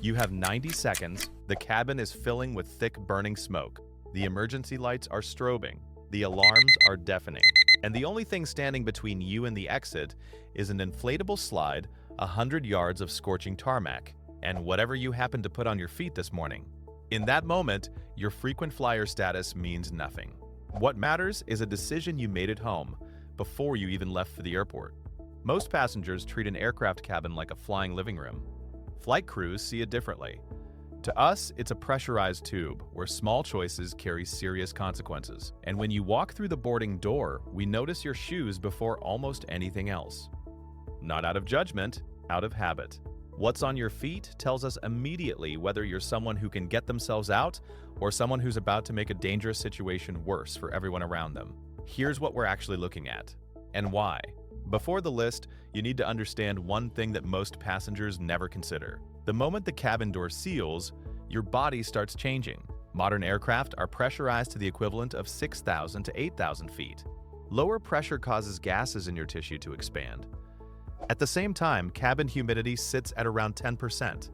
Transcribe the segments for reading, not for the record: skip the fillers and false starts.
You have 90 seconds, the cabin is filling with thick burning smoke, the emergency lights are strobing, the alarms are deafening, and the only thing standing between you and the exit is an inflatable slide, 100 yards of scorching tarmac, and whatever you happen to put on your feet this morning. In that moment, your frequent flyer status means nothing. What matters is a decision you made at home, before you even left for the airport. Most passengers treat an aircraft cabin like a flying living room. Flight crews see it differently. To us, it's a pressurized tube where small choices carry serious consequences. And when you walk through the boarding door, we notice your shoes before almost anything else. Not out of judgment, out of habit. What's on your feet tells us immediately whether you're someone who can get themselves out or someone who's about to make a dangerous situation worse for everyone around them. Here's what we're actually looking at, and why. Before the list, you need to understand one thing that most passengers never consider. The moment the cabin door seals, your body starts changing. Modern aircraft are pressurized to the equivalent of 6,000 to 8,000 feet. Lower pressure causes gases in your tissue to expand. At the same time, cabin humidity sits at around 10%,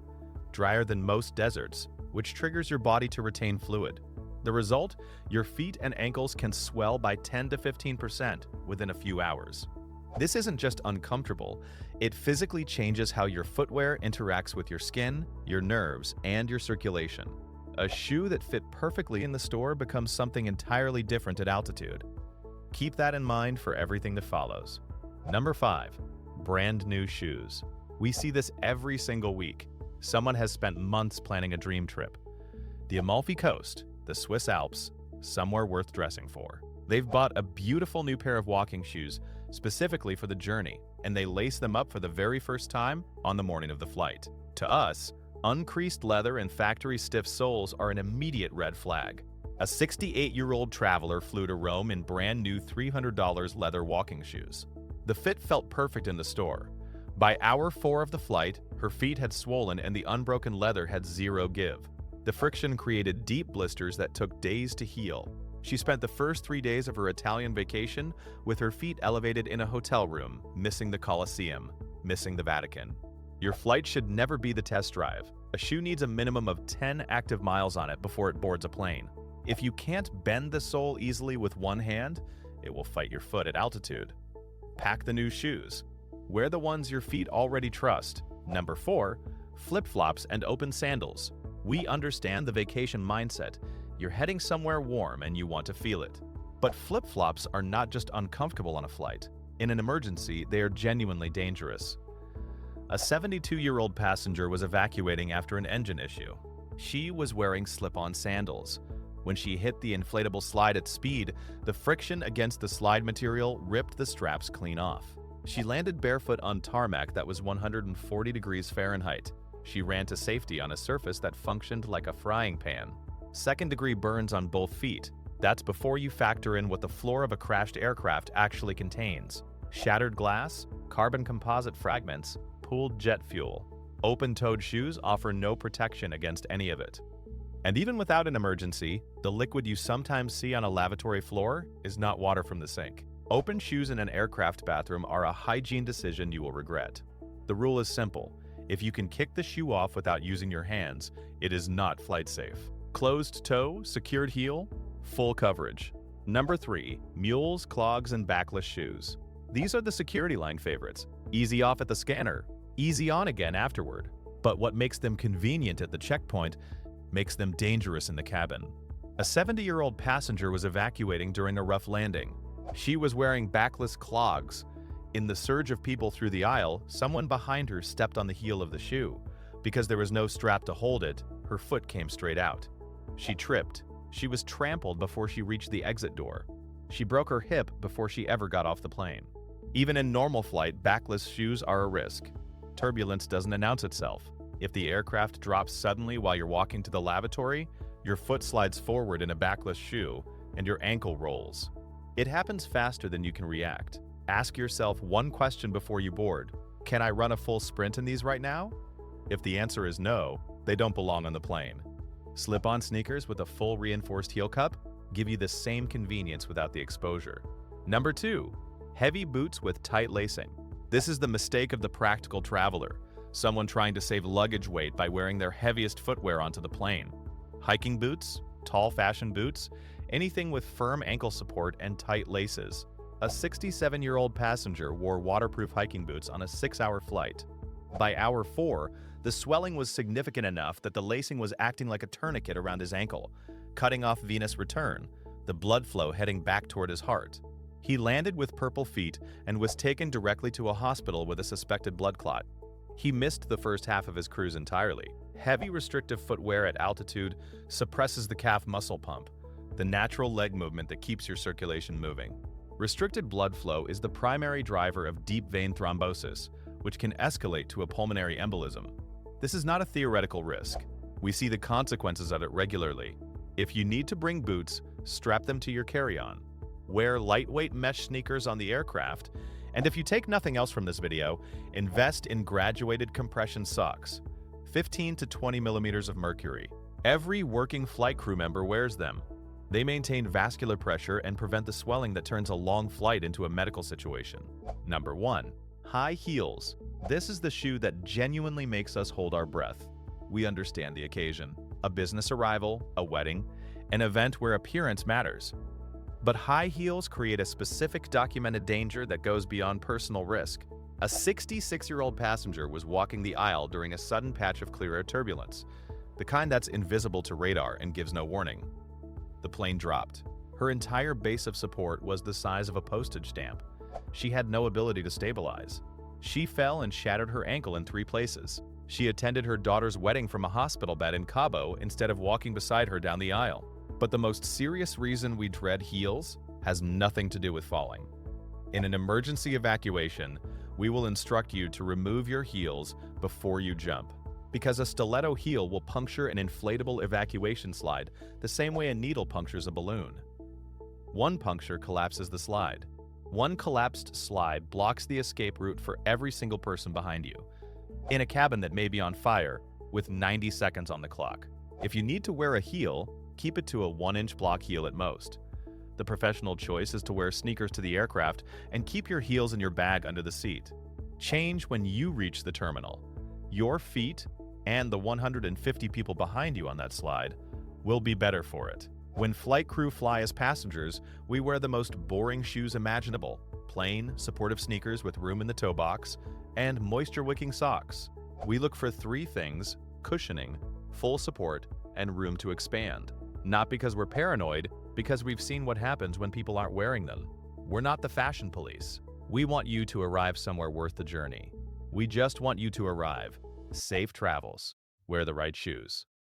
drier than most deserts, which triggers your body to retain fluid. The result? Your feet and ankles can swell by 10 to 15% within a few hours. This isn't just uncomfortable, it physically changes how your footwear interacts with your skin, your nerves, and your circulation. A shoe that fit perfectly in the store becomes something entirely different at altitude. Keep that in mind for everything that follows. Number 5. Brand new shoes. We see this every single week. Someone has spent months planning a dream trip. The Amalfi Coast, the Swiss Alps, somewhere worth dressing for. They've bought a beautiful new pair of walking shoes specifically for the journey, and they lace them up for the very first time on the morning of the flight. To us, uncreased leather and factory stiff soles are an immediate red flag. A 68-year-old traveler flew to Rome in brand new $300 leather walking shoes. The fit felt perfect in the store. By hour 4 of the flight, her feet had swollen and the unbroken leather had zero give. The friction created deep blisters that took days to heal. She spent the first 3 days of her Italian vacation with her feet elevated in a hotel room, missing the Colosseum, missing the Vatican. Your flight should never be the test drive. A shoe needs a minimum of 10 active miles on it before it boards a plane. If you can't bend the sole easily with one hand, it will fight your foot at altitude. Pack the new shoes. Wear the ones your feet already trust. Number 4, flip-flops and open sandals. We understand the vacation mindset. You're heading somewhere warm and you want to feel it. But flip-flops are not just uncomfortable on a flight. In an emergency, they are genuinely dangerous. A 72-year-old passenger was evacuating after an engine issue. She was wearing slip-on sandals. When she hit the inflatable slide at speed, the friction against the slide material ripped the straps clean off. She landed barefoot on tarmac that was 140 degrees Fahrenheit. She ran to safety on a surface that functioned like a frying pan. Second-degree burns on both feet. That's before you factor in what the floor of a crashed aircraft actually contains. Shattered glass, carbon composite fragments, pooled jet fuel. Open-toed shoes offer no protection against any of it. And even without an emergency, the liquid you sometimes see on a lavatory floor is not water from the sink. Open shoes in an aircraft bathroom are a hygiene decision you will regret. The rule is simple. If you can kick the shoe off without using your hands, it is not flight safe. Closed toe, secured heel, full coverage. Number 3, mules, clogs, and backless shoes. These are the security line favorites. Easy off at the scanner, easy on again afterward. But what makes them convenient at the checkpoint makes them dangerous in the cabin. A 70-year-old passenger was evacuating during a rough landing. She was wearing backless clogs. In the surge of people through the aisle, someone behind her stepped on the heel of the shoe. Because there was no strap to hold it, her foot came straight out. She tripped. She was trampled before she reached the exit door. She broke her hip before she ever got off the plane. Even in normal flight, backless shoes are a risk. Turbulence doesn't announce itself. If the aircraft drops suddenly while you're walking to the lavatory, your foot slides forward in a backless shoe and your ankle rolls. It happens faster than you can react. Ask yourself one question before you board. Can I run a full sprint in these right now? If the answer is no, they don't belong on the plane. Slip-on sneakers with a full reinforced heel cup give you the same convenience without the exposure. Number 2, heavy boots with tight lacing. This is the mistake of the practical traveler. someone trying to save luggage weight by wearing their heaviest footwear onto the plane. Hiking boots, tall fashion boots, anything with firm ankle support and tight laces. A 67-year-old passenger wore waterproof hiking boots on a 6-hour flight. By hour 4, the swelling was significant enough that the lacing was acting like a tourniquet around his ankle, cutting off venous return, the blood flow heading back toward his heart. He landed with purple feet and was taken directly to a hospital with a suspected blood clot. He missed the first half of his cruise entirely. Heavy restrictive footwear at altitude suppresses the calf muscle pump, the natural leg movement that keeps your circulation moving. Restricted blood flow is the primary driver of deep vein thrombosis, which can escalate to a pulmonary embolism. This is not a theoretical risk. We see the consequences of it regularly. If you need to bring boots, strap them to your carry-on. Wear lightweight mesh sneakers on the aircraft, and if you take nothing else from this video, invest in graduated compression socks, 15 to 20 millimeters of mercury. Every working flight crew member wears them. They maintain vascular pressure and prevent the swelling that turns a long flight into a medical situation. Number 1. High heels. This is the shoe that genuinely makes us hold our breath. We understand the occasion. A business arrival, a wedding, an event where appearance matters. But high heels create a specific documented danger that goes beyond personal risk. A 66-year-old passenger was walking the aisle during a sudden patch of clear air turbulence, the kind that's invisible to radar and gives no warning. The plane dropped. Her entire base of support was the size of a postage stamp. She had no ability to stabilize. She fell and shattered her ankle in 3 places. She attended her daughter's wedding from a hospital bed in Cabo instead of walking beside her down the aisle. But the most serious reason we dread heels has nothing to do with falling. In an emergency evacuation, we will instruct you to remove your heels before you jump, because a stiletto heel will puncture an inflatable evacuation slide the same way a needle punctures a balloon. One puncture collapses the slide. One collapsed slide blocks the escape route for every single person behind you, in a cabin that may be on fire with 90 seconds on the clock. If you need to wear a heel, keep it to a 1-inch block heel at most. The professional choice is to wear sneakers to the aircraft and keep your heels in your bag under the seat. Change when you reach the terminal. Your feet and the 150 people behind you on that slide will be better for it. When flight crew fly as passengers, we wear the most boring shoes imaginable: plain, supportive sneakers with room in the toe box, and moisture-wicking socks. We look for 3 things: cushioning, full support, and room to expand. Not because we're paranoid, because we've seen what happens when people aren't wearing them. We're not the fashion police. We want you to arrive somewhere worth the journey. We just want you to arrive. Safe travels. Wear the right shoes.